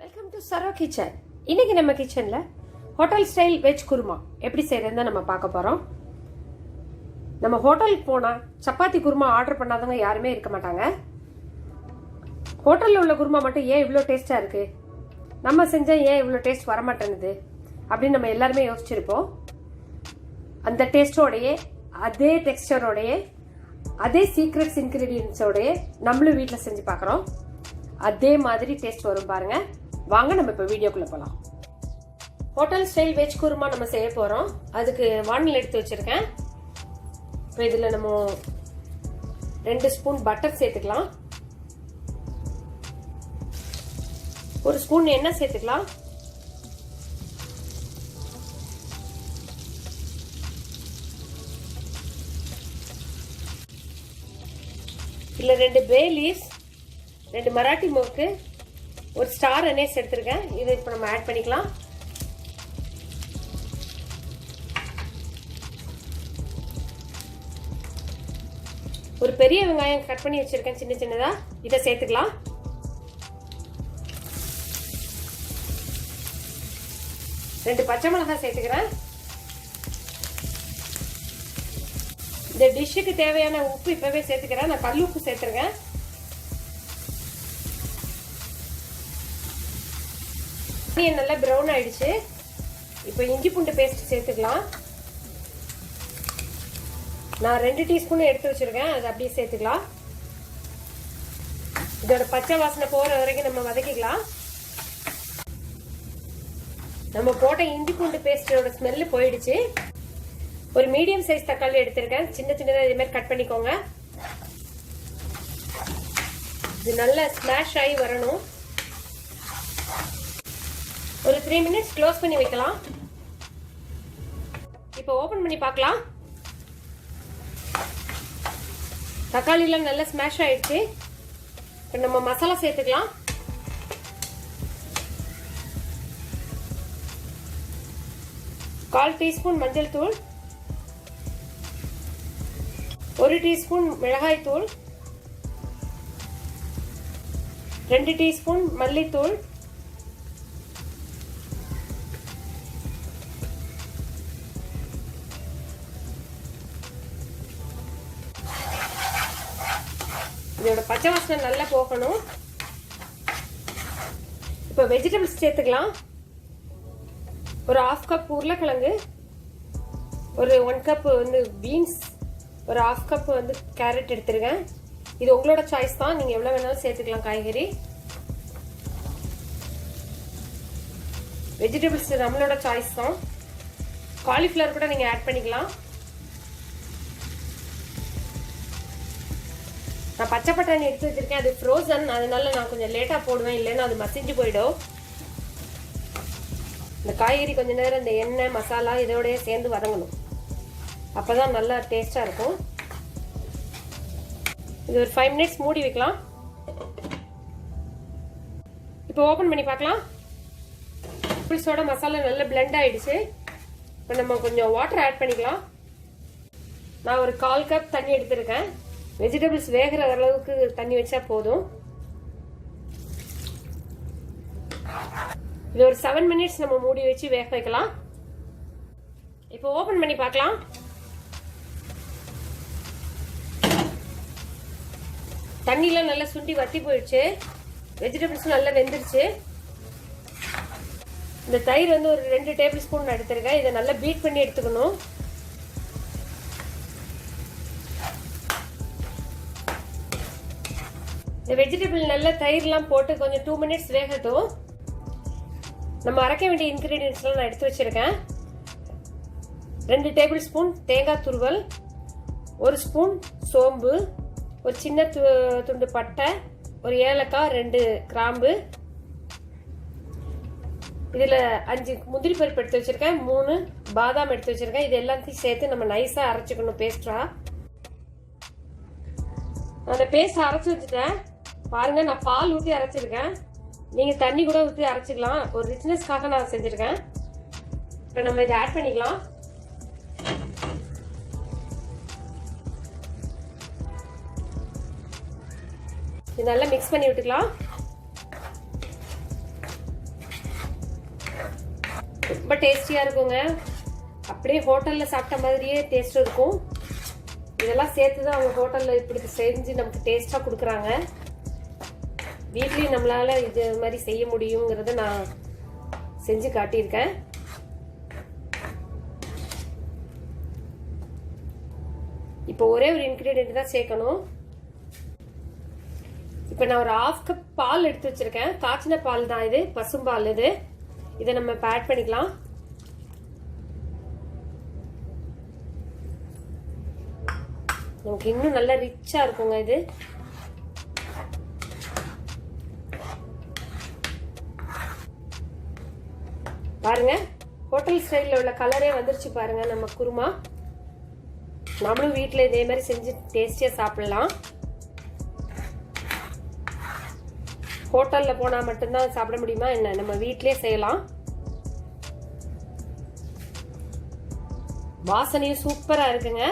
Welcome to Saro kitchen. இன்னைக்கு நம்ம கிச்சன்ல ஹோட்டல் ஸ்டைல் வெஜ் குருமா எப்படி செய்யறதுன்னு நம்ம பார்க்க போறோம். நம்ம ஹோட்டலுக்கு போனா சப்பாத்தி குருமா ஆர்டர் பண்ணாதவங்க யாருமே இருக்க மாட்டாங்க. ஹோட்டல்ல உள்ள குருமா மட்டும் ஏன் இவ்வளோ டேஸ்டா இருக்கு, நம்ம செஞ்சா ஏன் இவ்வளோ டேஸ்ட் வரமாட்டேங்குது அப்படின்னு நம்ம எல்லாருமே யோசிச்சிருப்போம். அந்த டேஸ்டோடையே அதே டெக்ஸ்டரோடையே அதே சீக்ரெட்ஸ் இன்கிரீடியன்ஸோடையே நம்மளும் வீட்டில் செஞ்சு பார்க்குறோம். அதே மாதிரி டேஸ்ட் வரும் பாருங்க. வாங்க நம்ம இப்போ வீடியோக்குள்ள போகலாம். ஹோட்டல் ஸ்டைல் வெஜ் குருமா நம்ம செய்ய போகிறோம். அதுக்கு வானல் எடுத்து வச்சிருக்கேன். இப்போ இதில் நம்ம 2 ஸ்பூன் பட்டர் சேர்த்துக்கலாம். 1 ஸ்பூன் எண்ணெய் சேர்த்துக்கலாம். இதில் 2 பே லீவ்ஸ், 2 மராட்டி மோக்கு, 1 ஸ்டார் அனேஸ் எடுத்துருக்கேன். இதை இப்போ நம்ம ஆட் பண்ணிக்கலாம். ஒரு பெரிய வெங்காயம் கட் பண்ணி வச்சிருக்கேன் சின்ன சின்னதா, இதை சேர்த்துக்கலாம். ரெண்டு பச்சை மிளகாய் சேர்த்துக்கிறேன். இந்த டிஷ்ஷுக்கு தேவையான உப்பு இப்பவே சேர்த்துக்கிறேன். நான் கல் உப்பு சேர்த்துருக்கேன். நல்லா ப்ரௌன் ஆயிடுச்சு. இப்போ இஞ்சி பூண்டு பேஸ்ட் சேர்த்துக்கலாம். நான் 2 டீஸ்பூன் எடுத்து வச்சிருக்கேன், அது அப்படியே சேர்த்துக்கலாம். இதோட பச்சை வாசனை போற வரைக்கும் நம்ம வதக்கிக்கலாம். நம்ம போட்ட இஞ்சி பூண்டு பேஸ்டோட ஸ்மெல்லு போயிடுச்சு. ஒரு மீடியம் சைஸ் தக்காளி எடுத்திருக்கேன், சின்ன சின்னதாக இதே மாதிரி கட் பண்ணிக்கோங்க. இது நல்லா ஸ்மாஷ் ஆகி வரணும். ஒரு 3 மினிட்ஸ் க்ளோஸ் பண்ணி வைக்கலாம். இப்போ ஓபன் பண்ணி பார்க்கலாம். தக்காளிலாம் நல்லா ஸ்மாஷ் ஆயிடுச்சு. இப்போ நம்ம மசாலா சேர்த்துக்கலாம். கால் டீஸ்பூன் மஞ்சள் தூள், 1 டீஸ்பூன் மிளகாய் தூள், 2 டீஸ்பூன் மல்லித்தூள், 'இதோட பச்சை வாசனை நல்லா போகணும். இப்போ வெஜிடபிள்ஸ் சேர்த்துக்கலாம். ஒரு 1/2 கப் உருளைக்கிழங்கு, ஒரு 1 கப் வந்து பீன்ஸ், ஒரு 1/2 கப் வந்து கேரட் எடுத்துருக்கேன். இது உங்களோட சாய்ஸ் தான், நீங்க எவ்வளவு வேணாலும் சேர்த்துக்கலாம் காய்கறி. வெஜிடபிள்ஸ் நம்மளோட சாய்ஸ் தான். காலிஃப்ளவர் கூட நீங்க ஆட் பண்ணிக்கலாம். நான் பச்சை பட்டாணி எடுத்து வச்சிருக்கேன், அது ஃப்ரோசன், அதனால நான் கொஞ்சம் லேட்டா போடுவேன், இல்லைன்னா அது மசிஞ்சு போயிடும். இந்த காய்கறி கொஞ்ச நேரம் இந்த எண்ணெய் மசாலா இதோடய சேர்ந்து வதங்கணும், அப்பதான் நல்லா டேஸ்டா இருக்கும். இது ஒரு 5 மினிட்ஸ் மூடி வைக்கலாம். இப்போ ஓபன் பண்ணி பார்க்கலாம். புளிசோட மசாலா நல்லா பிளெண்ட் ஆயிடுச்சு. இப்போ நம்ம கொஞ்சம் வாட்டர் ஆட் பண்ணிக்கலாம். நான் ஒரு 1/4 கப் தண்ணி எடுத்திருக்கேன். வெஜிடபிள்ஸ் வேகிற அளவுக்கு தண்ணி வச்சா போதும். இது ஒரு 7 மினிட்ஸ் நம்ம மூடி வச்சு வேக வைக்கலாம். இப்போ ஓபன் பண்ணி பார்க்கலாம். தண்ணிலாம் நல்லா சுண்டி வத்தி போயிடுச்சு. வெஜிடபிள்ஸ் நல்லா வெந்துருச்சு. இந்த தயிர் வந்து ஒரு 2 டேபிள் ஸ்பூன் எடுத்திருக்கேன். இதை நல்லா பீட் பண்ணி எடுத்துக்கணும். இந்த வெஜிடபிள் நல்லா தயிர்லாம் போட்டு கொஞ்சம் 2 மினிட்ஸ் வேகட்டும். நம்ம அரைக்க வேண்டிய இன்கிரீடியன்ஸ்லாம் நான் எடுத்து வச்சிருக்கேன். 2 டேபிள் ஸ்பூன் தேங்காய் துருவல், 1 ஸ்பூன் சோம்பு, ஒரு சின்ன துண்டு பட்டை, ஒரு ஏலக்காய், 2 கிராம்பு, இதில் 5 முந்திரி பருப்பு எடுத்து வச்சிருக்கேன், 3 பாதாம் எடுத்து வச்சிருக்கேன். இது எல்லாத்தையும் சேர்த்து நம்ம நைஸாக அரைச்சிக்கணும் பேஸ்டா. அந்த பேஸ்ட் அரைச்சி வச்சுட்டேன் பாருங்க. நான் பால் ஊற்றி அரைச்சிருக்கேன், நீங்க தண்ணி கூட ஊற்றி அரைச்சிக்கலாம். ஒரு ரிச்னஸ்க்காக நான் செஞ்சிருக்கேன். இப்போ நம்ம இதை ஆட் பண்ணிக்கலாம். இது நல்லா மிக்ஸ் பண்ணி விட்டுக்கலாம். ரொம்ப டேஸ்டியாக இருக்குங்க. அப்படியே ஹோட்டலில் சாப்பிட்ட மாதிரியே டேஸ்ட் இருக்கும். இதெல்லாம் சேர்த்து தான் அவங்க ஹோட்டலில் இப்படி செஞ்சு நமக்கு டேஸ்ட்டாக கொடுக்குறாங்க. வீட்லேயும் நம்மளால் இது மாதிரி செய்ய முடியுங்கிறத நான் செஞ்சு காட்டியிருக்கேன். இப்போ ஒரே ஒரு இன்கிரீடியன்ட் தான் சேர்க்கணும். இப்போ நான் ஒரு 1/2 கப் பால் எடுத்து வச்சிருக்கேன். காய்ச்சின பால் தான் இது, பசும்பால் இது. இதை நம்ம ஆட் பண்ணிக்கலாம். நமக்கு இன்னும் நல்லா ரிச்சா இருக்குங்க இது. பாருங்க, ஹோட்டல் ஸ்டைலில் உள்ள கலரே வந்துருச்சு பாருங்க நம்ம குருமா. நம்மளும் வீட்டில் இதே மாதிரி செஞ்சு டேஸ்டியாக சாப்பிடலாம். ஹோட்டலில் போனால் மட்டும்தான் சாப்பிட முடியுமா என்ன? நம்ம வீட்டிலே செய்யலாம். வாசனையும் சூப்பராக இருக்குங்க.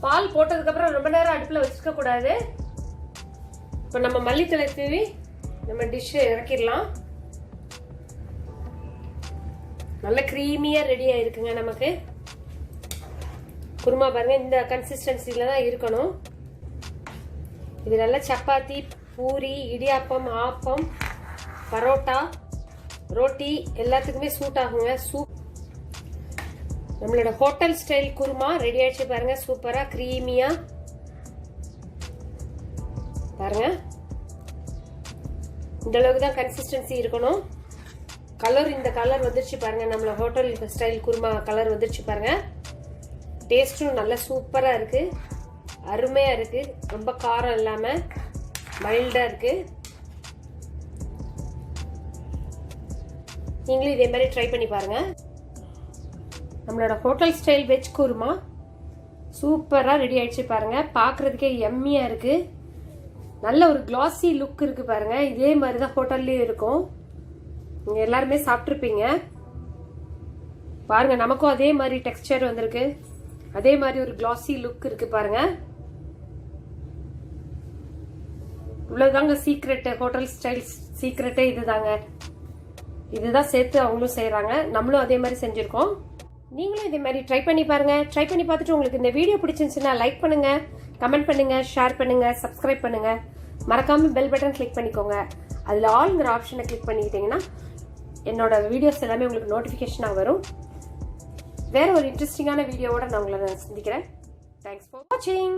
பால் போட்டதுக்கப்புறம் ரொம்ப நேரம் அடுப்பில் வச்சுக்க கூடாது. இப்போ நம்ம மல்லித்தலை தூவி நம்ம டிஷ்ஷு இறக்கிடலாம். நல்ல க்ரீமியாக ரெடி ஆயிருக்குங்க நமக்கு குருமா. பாருங்க, இந்த கன்சிஸ்டன்சில தான் இருக்கணும். இது நல்ல சப்பாத்தி, பூரி, இடியாப்பம், ஆப்பம், பரோட்டா, ரோட்டி எல்லாத்துக்குமே சூட் ஆகுங்க. நம்மளோட ஹோட்டல் ஸ்டைல் குருமா ரெடி ஆயிடுச்சு பாருங்க. சூப்பரா கிரீமியா பாருங்க. இந்த அளவுக்கு தான் கன்சிஸ்டன்சி இருக்கணும். கலர், இந்த கலர் வந்துருச்சு பாருங்க. நம்மள ஹோட்டல் ஸ்டைல் குருமா கலர் வந்துருச்சு பாருங்க. டேஸ்டும் நல்லா சூப்பரா இருக்கு, அருமையா இருக்கு. ரொம்ப காரம் இல்லாம மைல்டா இருக்கு. நீங்களும் இதே மாதிரி ட்ரை பண்ணி பாருங்க. நம்மளோட ஹோட்டல் ஸ்டைல் வெஜ் குருமா சூப்பரா ரெடி ஆயிடுச்சு பாருங்க. பாக்குறதுக்கே எம்மியா இருக்கு. நல்ல ஒரு கிளாசி லுக் இருக்கு பாருங்க. இதே மாதிரி தான் ஹோட்டல்லயும் இருக்கும். நீங்க எல்லாருமே சாப்பிட்டுருப்பீங்க பாருங்க. நமக்கும் அதே மாதிரி டெக்ஸ்டர் வந்திருக்கு, அதே மாதிரி ஒரு கிளாசி லுக் இருக்கு பாருங்க. இவ்வளவுதாங்க சீக்ரெட், ஹோட்டல் ஸ்டைல் சீக்ரெட்டே இதுதாங்க. இதுதான் சேர்த்து அவங்களும் செய்யறாங்க, நம்மளும் அதே மாதிரி செஞ்சிருக்கோம். நீங்களும் இதே மாதிரி ட்ரை பண்ணி பாருங்க. ட்ரை பண்ணி பார்த்துட்டு உங்களுக்கு இந்த வீடியோ பிடிச்சிருந்துச்சுன்னா லைக் பண்ணுங்க, கமெண்ட் பண்ணுங்க, ஷேர் பண்ணுங்க, சப்ஸ்கிரைப் பண்ணுங்க. மறக்காம பெல் பட்டன் கிளிக் பண்ணிக்கோங்க. அதுல ஆல்ங்கிற ஆப்ஷனை கிளிக் பண்ணிக்கிட்டீங்கன்னா என்னோட வீடியோஸ் எல்லாமே உங்களுக்கு நோட்டிபிகேஷனாக வரும். வேற ஒரு இன்ட்ரெஸ்டிங்கான வீடியோவோட நான் உங்களை சந்திக்கிறேன். தேங்க்ஸ் ஃபார் வாட்சிங்.